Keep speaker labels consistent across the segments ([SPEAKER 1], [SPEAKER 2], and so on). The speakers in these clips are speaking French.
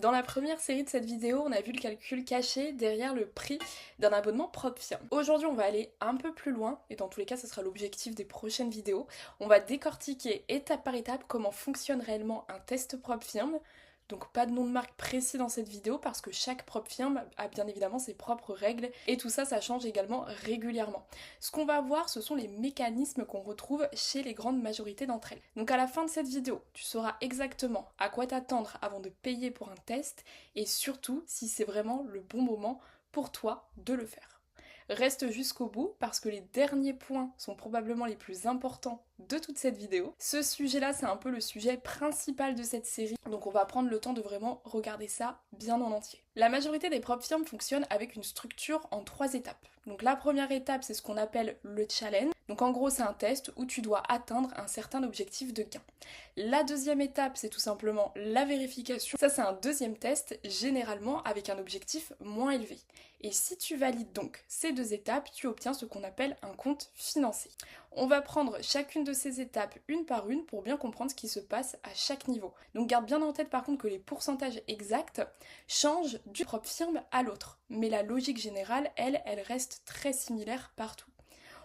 [SPEAKER 1] Dans la première série de cette vidéo, on a vu le calcul caché derrière le prix d'un abonnement propre firme. Aujourd'hui, on va aller un peu plus loin, et dans tous les cas, ce sera l'objectif des prochaines vidéos. On va décortiquer étape par étape comment fonctionne réellement un test propre firme. Donc pas de nom de marque précis dans cette vidéo parce que chaque propre firme a bien évidemment ses propres règles et tout ça, ça change également régulièrement. Ce qu'on va voir, ce sont les mécanismes qu'on retrouve chez les grandes majorités d'entre elles. Donc à la fin de cette vidéo, tu sauras exactement à quoi t'attendre avant de payer pour un test et surtout si c'est vraiment le bon moment pour toi de le faire. Reste jusqu'au bout parce que les derniers points sont probablement les plus importants de toute cette vidéo. Ce sujet-là, c'est un peu le sujet principal de cette série, donc on va prendre le temps de vraiment regarder ça bien en entier. La majorité des propres firmes fonctionnent avec une structure en 3 étapes. Donc la première étape, c'est ce qu'on appelle le challenge. Donc en gros, c'est un test où tu dois atteindre un certain objectif de gain. La deuxième étape, c'est tout simplement la vérification. Ça, c'est un deuxième test, généralement avec un objectif moins élevé. Et si tu valides donc ces 2 étapes, tu obtiens ce qu'on appelle un compte financier. On va prendre chacune de ces étapes une par une pour bien comprendre ce qui se passe à chaque niveau. Donc garde bien en tête par contre que les pourcentages exacts changent d'une propre firme à l'autre. Mais la logique générale, elle reste très similaire partout.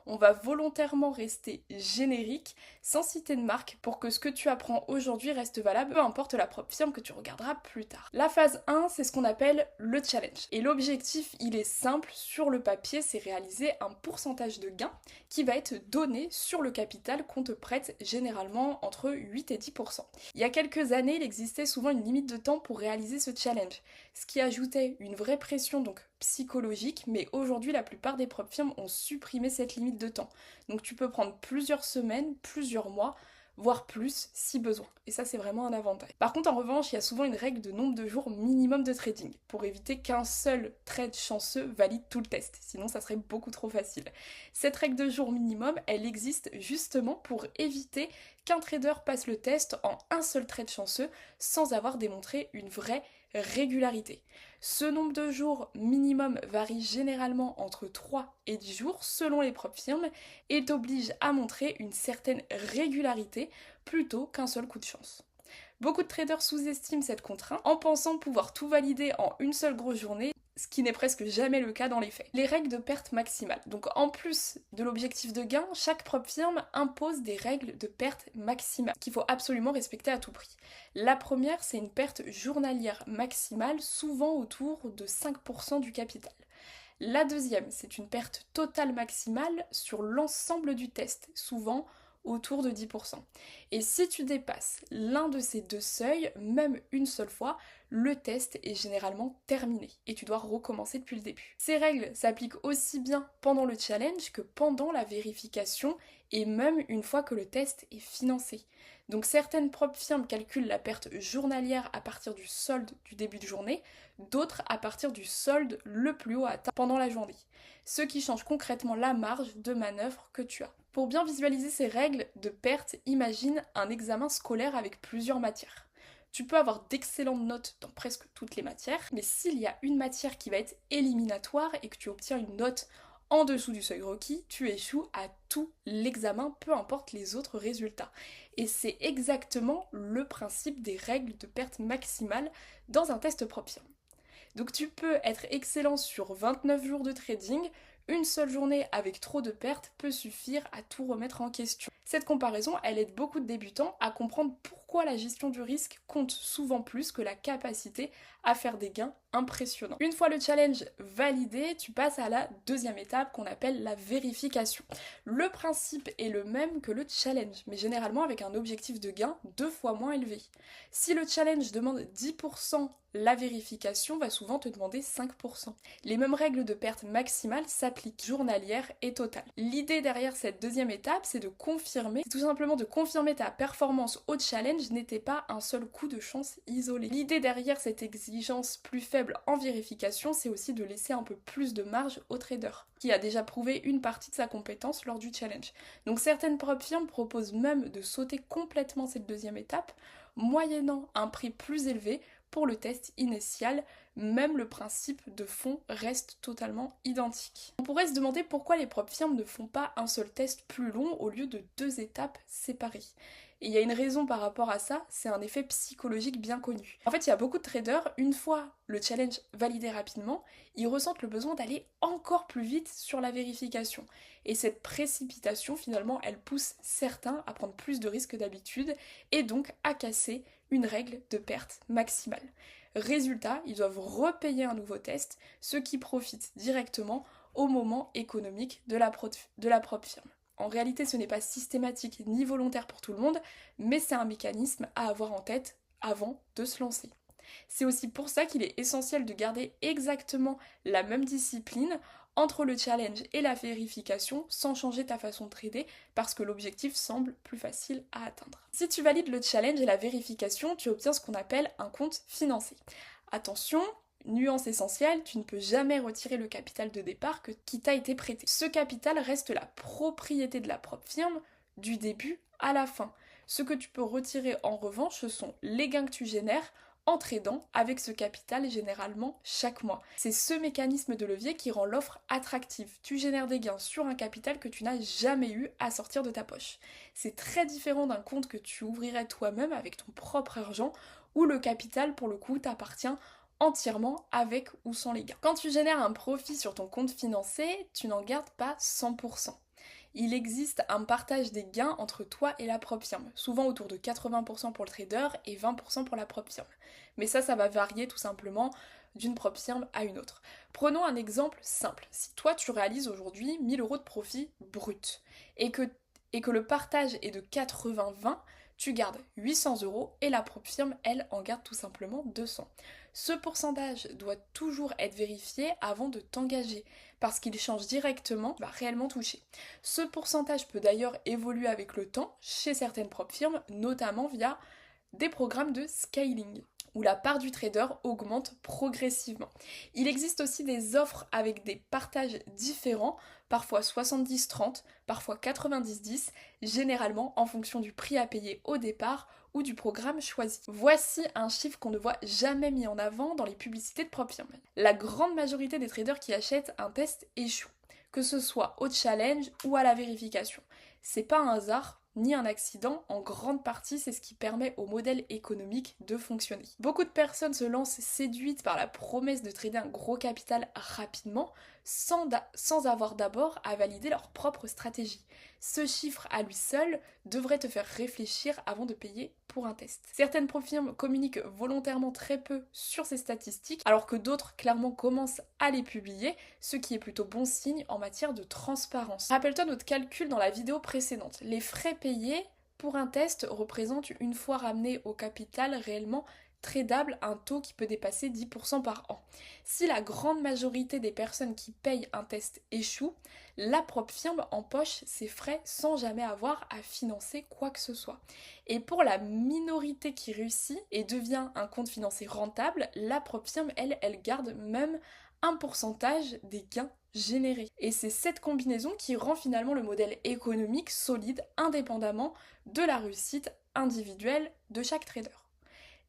[SPEAKER 1] On va volontairement rester générique, sans citer de marque, pour que ce que tu apprends aujourd'hui reste valable, peu importe la propre firme que tu regarderas plus tard. La phase 1, c'est ce qu'on appelle le challenge. Et l'objectif, il est simple, sur le papier, c'est réaliser un pourcentage de gain qui va être donné sur le capital qu'on te prête généralement entre 8 et 10%. Il y a quelques années, il existait souvent une limite de temps pour réaliser ce challenge, ce qui ajoutait une vraie pression donc psychologique, mais aujourd'hui la plupart des propres firmes ont supprimé cette limite de temps. Donc tu peux prendre plusieurs semaines, plusieurs mois, voire plus si besoin. Et ça c'est vraiment un avantage. Par contre en revanche, il y a souvent une règle de nombre de jours minimum de trading pour éviter qu'un seul trade chanceux valide tout le test. Sinon ça serait beaucoup trop facile. Cette règle de jours minimum, elle existe justement pour éviter qu'un trader passe le test en un seul trade chanceux sans avoir démontré une vraie régularité. Ce nombre de jours minimum varie généralement entre 3 et 10 jours selon les propres firmes et t'oblige à montrer une certaine régularité plutôt qu'un seul coup de chance. Beaucoup de traders sous-estiment cette contrainte en pensant pouvoir tout valider en une seule grosse journée, ce qui n'est presque jamais le cas dans les faits. Les règles de perte maximale. Donc en plus de l'objectif de gain, chaque propre firme impose des règles de perte maximale qu'il faut absolument respecter à tout prix. La première, c'est une perte journalière maximale, souvent autour de 5% du capital. La deuxième, c'est une perte totale maximale sur l'ensemble du test, souvent autour de 10%. Et si tu dépasses l'un de ces 2 seuils, même une seule fois, le test est généralement terminé et tu dois recommencer depuis le début. Ces règles s'appliquent aussi bien pendant le challenge que pendant la vérification et même une fois que le test est financé. Donc certaines propres firmes calculent la perte journalière à partir du solde du début de journée, d'autres à partir du solde le plus haut atteint pendant la journée, ce qui change concrètement la marge de manœuvre que tu as. Pour bien visualiser ces règles de perte, imagine un examen scolaire avec plusieurs matières. Tu peux avoir d'excellentes notes dans presque toutes les matières, mais s'il y a une matière qui va être éliminatoire et que tu obtiens une note en dessous du seuil requis, tu échoues à tout l'examen, peu importe les autres résultats. Et c'est exactement le principe des règles de perte maximale dans un test propre. Donc tu peux être excellent sur 29 jours de trading, une seule journée avec trop de pertes peut suffire à tout remettre en question. Cette comparaison, elle aide beaucoup de débutants à comprendre pourquoi la gestion du risque compte souvent plus que la capacité à faire des gains impressionnants. Une fois le challenge validé, tu passes à la deuxième étape qu'on appelle la vérification. Le principe est le même que le challenge, mais généralement avec un objectif de gain 2 fois moins élevé. Si le challenge demande 10%, la vérification va souvent te demander 5%. Les mêmes règles de perte maximale s'appliquent journalière et totale. L'idée derrière cette deuxième étape, c'est de confirmer, tout simplement de confirmer ta performance au challenge n'était pas un seul coup de chance isolé. L'idée derrière cette exigence plus faible en vérification, c'est aussi de laisser un peu plus de marge au trader, qui a déjà prouvé une partie de sa compétence lors du challenge. Donc certaines propres firmes proposent même de sauter complètement cette deuxième étape, moyennant un prix plus élevé pour le test initial, même le principe de fond reste totalement identique. On pourrait se demander pourquoi les propres firmes ne font pas un seul test plus long au lieu de 2 étapes séparées. Et il y a une raison par rapport à ça, c'est un effet psychologique bien connu. En fait, il y a beaucoup de traders, une fois le challenge validé rapidement, ils ressentent le besoin d'aller encore plus vite sur la vérification. Et cette précipitation, finalement, elle pousse certains à prendre plus de risques que d'habitude et donc à casser une règle de perte maximale. Résultat, ils doivent repayer un nouveau test, ce qui profite directement au moment économique de la propre firme. En réalité, ce n'est pas systématique ni volontaire pour tout le monde, mais c'est un mécanisme à avoir en tête avant de se lancer. C'est aussi pour ça qu'il est essentiel de garder exactement la même discipline entre le challenge et la vérification sans changer ta façon de trader parce que l'objectif semble plus facile à atteindre. Si tu valides le challenge et la vérification, tu obtiens ce qu'on appelle un compte financé. Attention, nuance essentielle, tu ne peux jamais retirer le capital de départ qui t'a été prêté. Ce capital reste la propriété de la propre firme du début à la fin. Ce que tu peux retirer en revanche, ce sont les gains que tu génères en tradant avec ce capital généralement chaque mois. C'est ce mécanisme de levier qui rend l'offre attractive. Tu génères des gains sur un capital que tu n'as jamais eu à sortir de ta poche. C'est très différent d'un compte que tu ouvrirais toi-même avec ton propre argent où le capital pour le coup t'appartient entièrement avec ou sans les gains. Quand tu génères un profit sur ton compte financé, tu n'en gardes pas 100%. Il existe un partage des gains entre toi et la propre firme, souvent autour de 80% pour le trader et 20% pour la propre firme. Mais ça va varier tout simplement d'une propre firme à une autre. Prenons un exemple simple. Si toi tu réalises aujourd'hui 1000 euros de profit brut et que le partage est de 80-20, tu gardes 800 euros et la propre firme, elle, en garde tout simplement 200. Ce pourcentage doit toujours être vérifié avant de t'engager, parce qu'il change directement, va réellement toucher. Ce pourcentage peut d'ailleurs évoluer avec le temps chez certaines propres firmes, notamment via des programmes de scaling, où la part du trader augmente progressivement. Il existe aussi des offres avec des partages différents, parfois 70-30, parfois 90-10, généralement en fonction du prix à payer au départ ou du programme choisi. Voici un chiffre qu'on ne voit jamais mis en avant dans les publicités de propre firme. La grande majorité des traders qui achètent un test échouent, que ce soit au challenge ou à la vérification. C'est pas un hasard ni un accident, en grande partie c'est ce qui permet au modèle économique de fonctionner. Beaucoup de personnes se lancent séduites par la promesse de trader un gros capital rapidement sans avoir d'abord à valider leur propre stratégie. Ce chiffre à lui seul devrait te faire réfléchir avant de payer pour un test. Certaines firmes communiquent volontairement très peu sur ces statistiques, alors que d'autres clairement commencent à les publier, ce qui est plutôt bon signe en matière de transparence. Rappelle-toi notre calcul dans la vidéo précédente. Les frais payés pour un test représentent, une fois ramené au capital réellement tradable, un taux qui peut dépasser 10% par an. Si la grande majorité des personnes qui payent un test échouent, la propre firme empoche ses frais sans jamais avoir à financer quoi que ce soit. Et pour la minorité qui réussit et devient un compte financier rentable, la propre firme, elle garde même un pourcentage des gains générés. Et c'est cette combinaison qui rend finalement le modèle économique solide indépendamment de la réussite individuelle de chaque trader.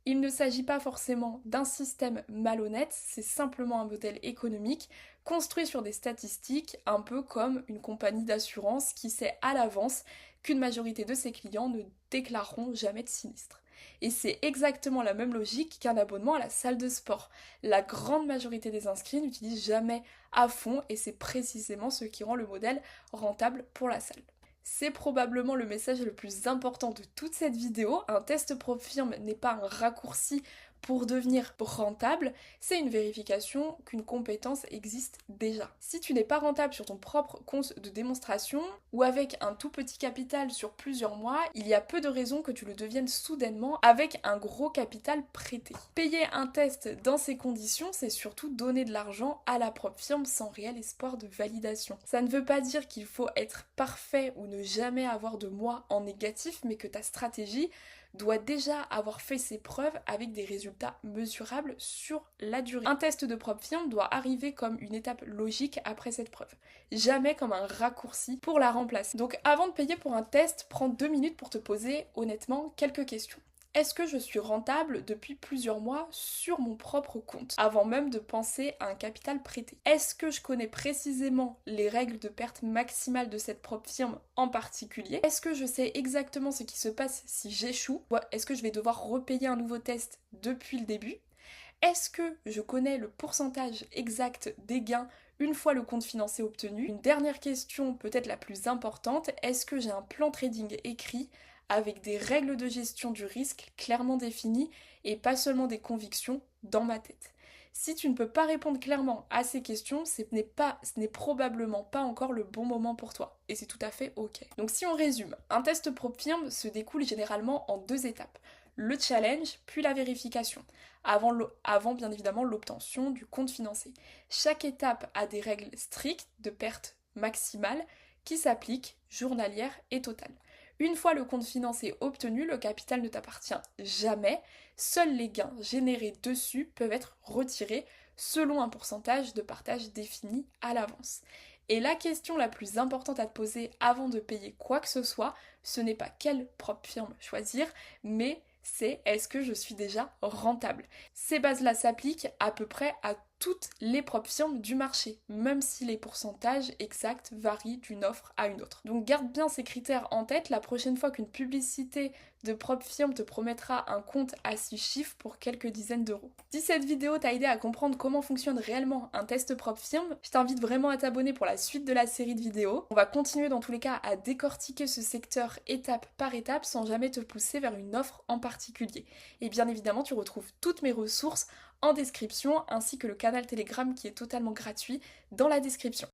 [SPEAKER 1] Il ne s'agit pas forcément d'un système malhonnête, c'est simplement un modèle économique construit sur des statistiques, un peu comme une compagnie d'assurance qui sait à l'avance qu'une majorité de ses clients ne déclareront jamais de sinistre. Et c'est exactement la même logique qu'un abonnement à la salle de sport. La grande majorité des inscrits n'utilisent jamais à fond et c'est précisément ce qui rend le modèle rentable pour la salle. C'est probablement le message le plus important de toute cette vidéo. Un test propre firme n'est pas un raccourci pour devenir rentable, c'est une vérification qu'une compétence existe déjà. Si tu n'es pas rentable sur ton propre compte de démonstration ou avec un tout petit capital sur plusieurs mois, il y a peu de raisons que tu le deviennes soudainement avec un gros capital prêté. Payer un test dans ces conditions, c'est surtout donner de l'argent à la propre firme sans réel espoir de validation. Ça ne veut pas dire qu'il faut être parfait ou ne jamais avoir de mois en négatif, mais que ta stratégie doit déjà avoir fait ses preuves avec des résultats mesurables sur la durée. Un test de propre firme doit arriver comme une étape logique après cette preuve, jamais comme un raccourci pour la remplacer. Donc avant de payer pour un test, prends 2 minutes pour te poser honnêtement quelques questions. Est-ce que je suis rentable depuis plusieurs mois sur mon propre compte, avant même de penser à un capital prêté? Est-ce que je connais précisément les règles de perte maximale de cette propre firme en particulier? Est-ce que je sais exactement ce qui se passe si j'échoue? Ou est-ce que je vais devoir repayer un nouveau test depuis le début? Est-ce que je connais le pourcentage exact des gains une fois le compte financier obtenu? Une dernière question, peut-être la plus importante, est-ce que j'ai un plan trading écrit avec des règles de gestion du risque clairement définies et pas seulement des convictions dans ma tête? Si tu ne peux pas répondre clairement à ces questions, ce n'est probablement pas encore le bon moment pour toi. Et c'est tout à fait ok. Donc si on résume, un test PropFirm se découle généralement en 2 étapes. Le challenge, puis la vérification, avant bien évidemment l'obtention du compte financier. Chaque étape a des règles strictes de perte maximale qui s'appliquent journalière et totale. Une fois le compte financier obtenu, le capital ne t'appartient jamais. Seuls les gains générés dessus peuvent être retirés selon un pourcentage de partage défini à l'avance. Et la question la plus importante à te poser avant de payer quoi que ce soit, ce n'est pas quelle propre firme choisir, mais c'est est-ce que je suis déjà rentable. Ces bases-là s'appliquent à peu près à toutes les propres firmes du marché, même si les pourcentages exacts varient d'une offre à une autre. Donc garde bien ces critères en tête la prochaine fois qu'une publicité de propre firme te promettra un compte à 6 chiffres pour quelques dizaines d'euros. Si cette vidéo t'a aidé à comprendre comment fonctionne réellement un test propre firme, je t'invite vraiment à t'abonner pour la suite de la série de vidéos. On va continuer dans tous les cas à décortiquer ce secteur étape par étape sans jamais te pousser vers une offre en particulier. Et bien évidemment, tu retrouves toutes mes ressources en description ainsi que le canal Telegram qui est totalement gratuit dans la description.